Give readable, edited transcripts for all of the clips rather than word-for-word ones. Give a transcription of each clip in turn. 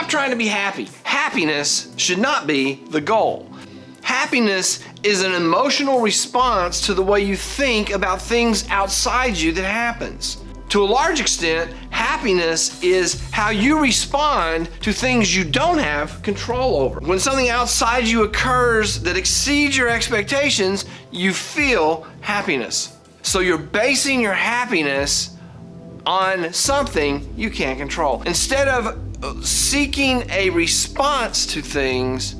Stop trying to be happy. Happiness should not be the goal. Happiness is an emotional response to the way you think about things outside you that happens. To a large extent, happiness is how you respond to things you don't have control over. When something outside you occurs that exceeds your expectations, you feel happiness. So you're basing your happiness on something you can't control. Instead of seeking a response to things,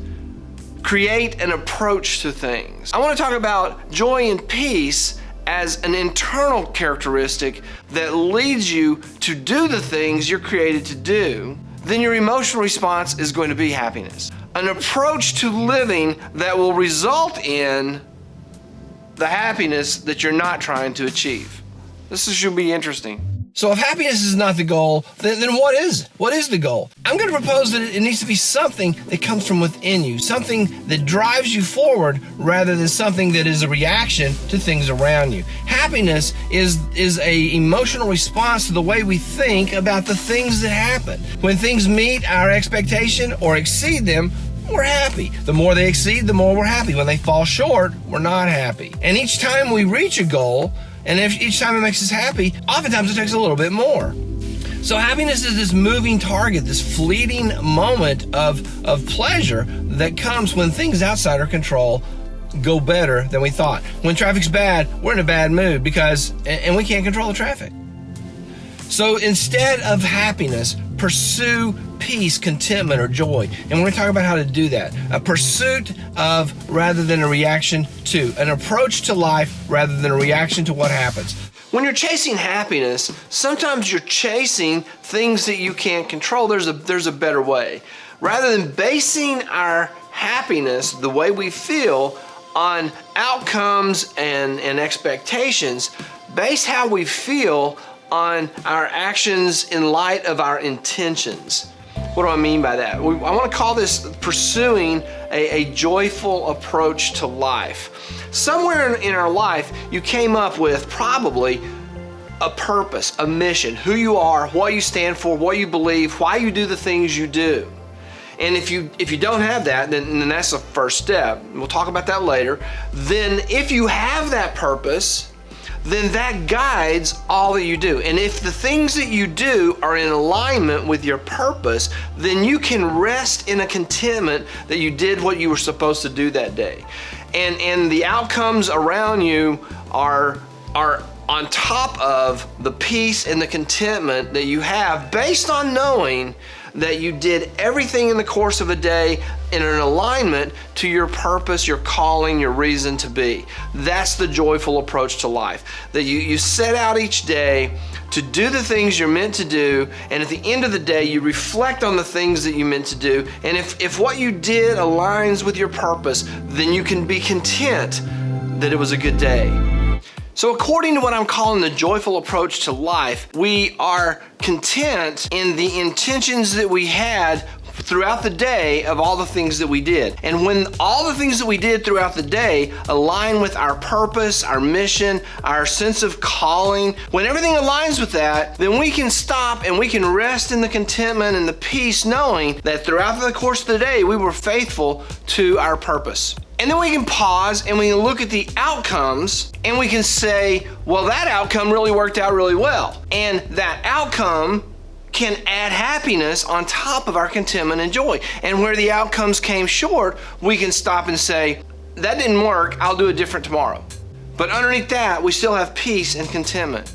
create an approach to things. I want to talk about joy and peace as an internal characteristic that leads you to do the things you're created to do. Then your emotional response is going to be happiness. An approach to living that will result in the happiness that you're not trying to achieve. This should be interesting. So if happiness is not the goal, then what is? What is the goal? I'm going to propose that it needs to be something that comes from within you, something that drives you forward rather than something that is a reaction to things around you. Happiness is a emotional response to the way we think about the things that happen. When things meet our expectation or exceed them, we're happy. The more they exceed, the more we're happy. When they fall short, we're not happy. And each time we reach a goal, and if each time it makes us happy, oftentimes it takes a little bit more. So happiness is this moving target, this fleeting moment of pleasure that comes when things outside our control go better than we thought. When traffic's bad, we're in a bad mood and we can't control the traffic. So instead of happiness, pursue peace, contentment, or joy. And we're going to talk about how to do that. A pursuit of rather than a reaction to. An approach to life rather than a reaction to what happens. When you're chasing happiness, sometimes you're chasing things that you can't control. There's a better way. Rather than basing our happiness, the way we feel, on outcomes and expectations, base how we feel on our actions in light of our intentions. What do I mean by that? I want to call this pursuing a joyful approach to life. Somewhere in our life, you came up with probably a purpose, a mission, who you are, what you stand for, what you believe, why you do the things you do. And if you don't have that, then that's the first step. We'll talk about that later. Then if you have that purpose, then that guides all that you do. And if the things that you do are in alignment with your purpose, then you can rest in a contentment that you did what you were supposed to do that day. And the outcomes around you are on top of the peace and the contentment that you have based on knowing that you did everything in the course of a day in an alignment to your purpose, your calling, your reason to be. That's the joyful approach to life. That you set out each day to do the things you're meant to do, and at the end of the day, you reflect on the things that you meant to do. And if what you did aligns with your purpose, then you can be content that it was a good day. So according to what I'm calling the joyful approach to life, we are content in the intentions that we had throughout the day of all the things that we did. And when all the things that we did throughout the day align with our purpose, our mission, our sense of calling, when everything aligns with that, then we can stop and we can rest in the contentment and the peace knowing that throughout the course of the day, we were faithful to our purpose. And then we can pause and we can look at the outcomes and we can say, well, that outcome really worked out really well. And that outcome can add happiness on top of our contentment and joy. And where the outcomes came short, we can stop and say, that didn't work, I'll do it different tomorrow. But underneath that, we still have peace and contentment.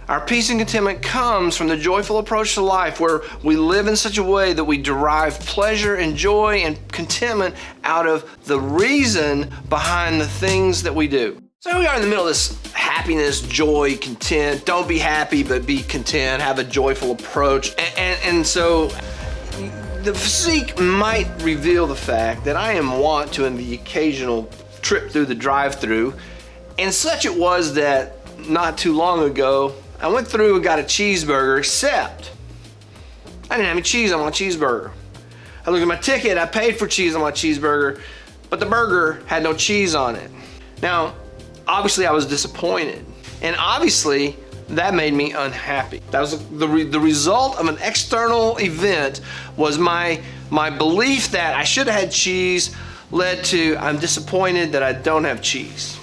Our peace and contentment comes from the joyful approach to life where we live in such a way that we derive pleasure and joy and contentment out of the reason behind the things that we do. So here we are in the middle of this happiness, joy, content. Don't be happy, but be content. Have a joyful approach. And so the physique might reveal the fact that I am wont to in the occasional trip through the drive-thru. And such it was that not too long ago, I went through and got a cheeseburger, except I didn't have any cheese on my cheeseburger. I looked at my ticket, I paid for cheese on my cheeseburger, but the burger had no cheese on it. Now, obviously I was disappointed. And obviously, that made me unhappy. That was the result of an external event was my belief that I should have had cheese led to I'm disappointed that I don't have cheese.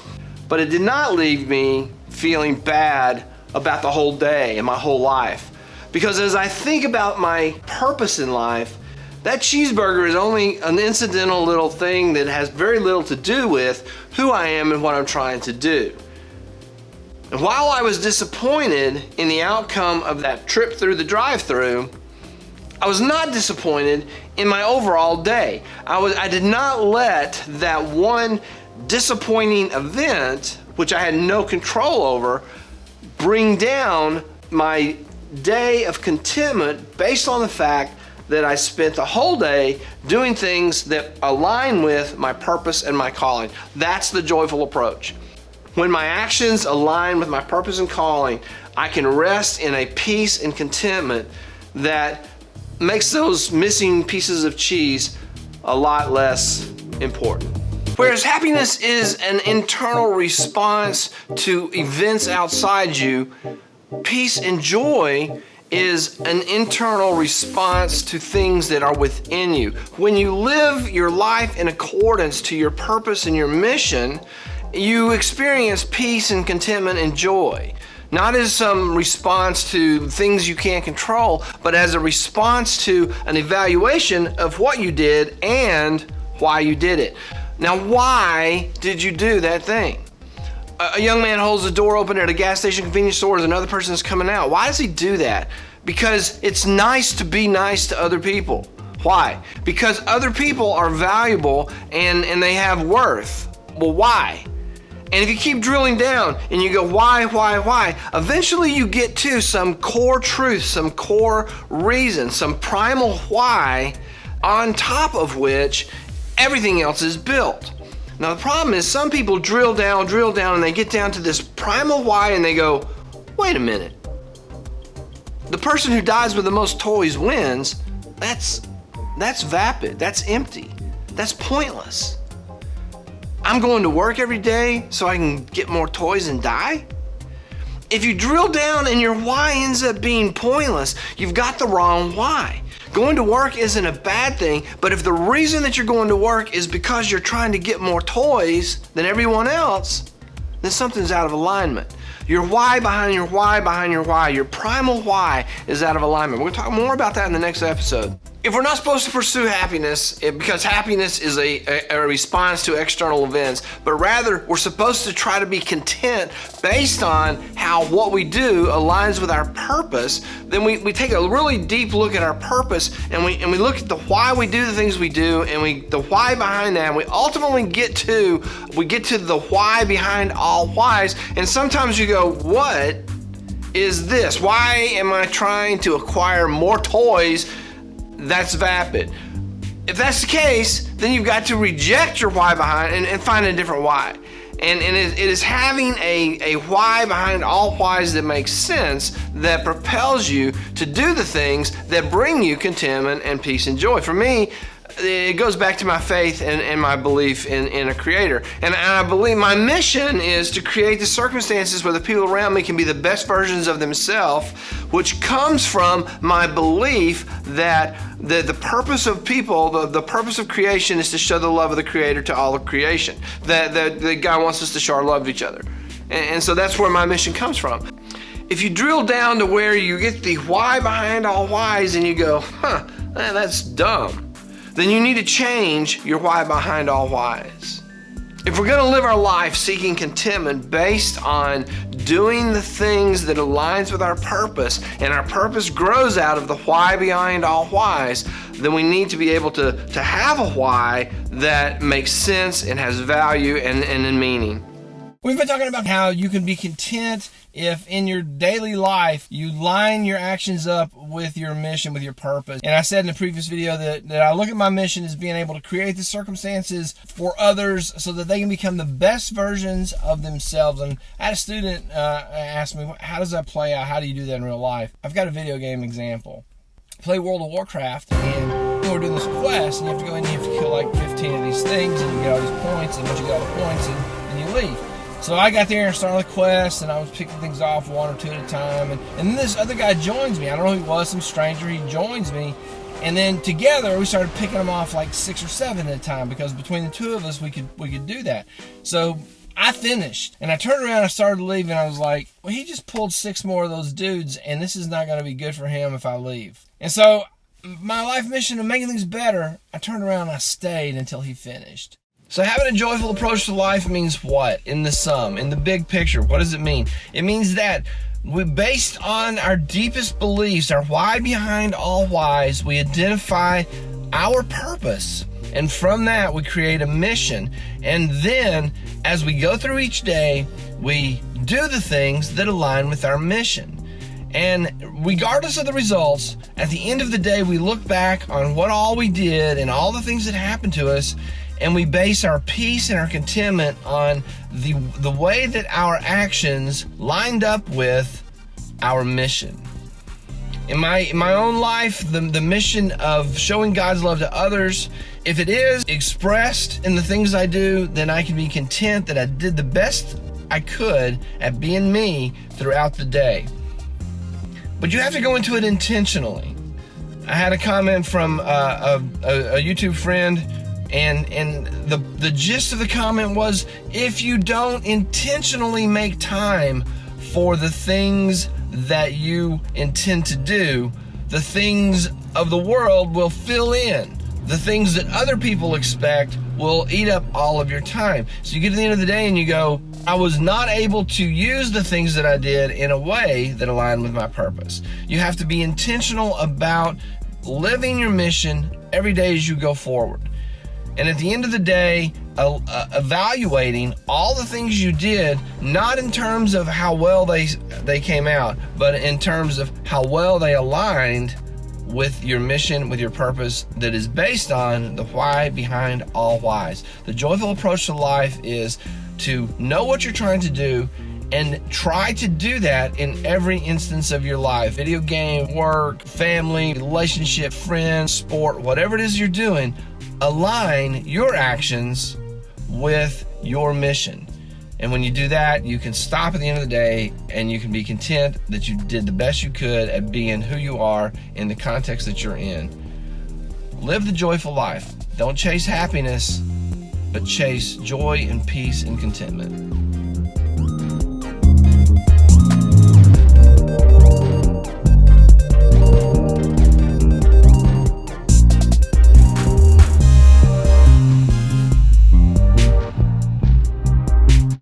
But it did not leave me feeling bad about the whole day and my whole life. Because as I think about my purpose in life, that cheeseburger is only an incidental little thing that has very little to do with who I am and what I'm trying to do. And while I was disappointed in the outcome of that trip through the drive-thru, I was not disappointed in my overall day. I did not let that one disappointing event, which I had no control over, bring down my day of contentment based on the fact that I spent the whole day doing things that align with my purpose and my calling. That's the joyful approach. When my actions align with my purpose and calling, I can rest in a peace and contentment that makes those missing pieces of cheese a lot less important. Whereas happiness is an internal response to events outside you, peace and joy is an internal response to things that are within you. When you live your life in accordance to your purpose and your mission, you experience peace and contentment and joy. Not as some response to things you can't control, but as a response to an evaluation of what you did and why you did it. Now, why did you do that thing? A young man holds the door open at a gas station, convenience store, as another person is coming out. Why does he do that? Because it's nice to be nice to other people. Why? Because other people are valuable and they have worth. Well, why? And if you keep drilling down and you go, why? Eventually you get to some core truth, some core reason, some primal why, on top of which everything else is built. Now the problem is some people drill down, and they get down to this primal why and they go, wait a minute. The person who dies with the most toys wins. That's vapid, that's empty, that's pointless. I'm going to work every day so I can get more toys and die? If you drill down and your why ends up being pointless, you've got the wrong why. Going to work isn't a bad thing, but if the reason that you're going to work is because you're trying to get more toys than everyone else, then something's out of alignment. Your why behind your why behind your why, your primal why is out of alignment. We're going to talk more about that in the next episode. If we're not supposed to pursue happiness, because happiness is a response to external events, but rather we're supposed to try to be content based on how what we do aligns with our purpose, then we take a really deep look at our purpose and we look at the why we do the things we do and the why behind that, and we ultimately get to the why behind all whys. And sometimes you go, what is this? Why am I trying to acquire more toys? That's vapid. If that's the case, then you've got to reject your why behind and find a different why. And it is having a why behind all whys that makes sense that propels you to do the things that bring you contentment and peace and joy. For me, it goes back to my faith and my belief in a creator. And I believe my mission is to create the circumstances where the people around me can be the best versions of themselves, which comes from my belief that the purpose of people, the purpose of creation is to show the love of the creator to all of creation. That God wants us to show our love to each other. And so that's where my mission comes from. If you drill down to where you get the why behind all whys and you go, man, that's dumb, then you need to change your why behind all whys. If we're going to live our life seeking contentment based on doing the things that aligns with our purpose, and our purpose grows out of the why behind all whys, then we need to be able to have a why that makes sense and has value and meaning. We've been talking about how you can be content if in your daily life you line your actions up with your mission, with your purpose. And I said in the previous video that I look at my mission as being able to create the circumstances for others so that they can become the best versions of themselves. And I had a student ask me, how does that play out? How do you do that in real life? I've got a video game example. Play World of Warcraft, and we're doing this quest, and you have to go in and you have to kill like 15 of these things, and you get all these points, and once you get all the points, and you leave. So I got there and started the quest, and I was picking things off one or two at a time. And then this other guy joins me. I don't know who he was, some stranger. He joins me. And then together we started picking them off like 6 or 7 at a time, because between the two of us we could do that. So I finished, and I turned around and I started leaving. I was like, well, he just pulled 6 more of those dudes, and this is not going to be good for him if I leave. And so my life mission of making things better, I turned around and I stayed until he finished. So having a joyful approach to life means what? In the sum, in the big picture, what does it mean? It means that based on our deepest beliefs, our why behind all whys, we identify our purpose. And from that, we create a mission. And then, as we go through each day, we do the things that align with our mission. And regardless of the results, at the end of the day, we look back on what all we did and all the things that happened to us, and we base our peace and our contentment on the way that our actions lined up with our mission. In my own life, the mission of showing God's love to others, if it is expressed in the things I do, then I can be content that I did the best I could at being me throughout the day. But you have to go into it intentionally. I had a comment from a YouTube friend, and the gist of the comment was, if you don't intentionally make time for the things that you intend to do, the things of the world will fill in. The things that other people expect will eat up all of your time. So you get to the end of the day and you go, I was not able to use the things that I did in a way that aligned with my purpose. You have to be intentional about living your mission every day as you go forward. And at the end of the day, evaluating all the things you did, not in terms of how well they came out, but in terms of how well they aligned with your mission, with your purpose, that is based on the why behind all whys. The joyful approach to life is to know what you're trying to do and try to do that in every instance of your life. Video game, work, family, relationship, friends, sport, whatever it is you're doing, align your actions with your mission. And when you do that, you can stop at the end of the day and you can be content that you did the best you could at being who you are in the context that you're in. Live the joyful life. Don't chase happiness, but chase joy and peace and contentment.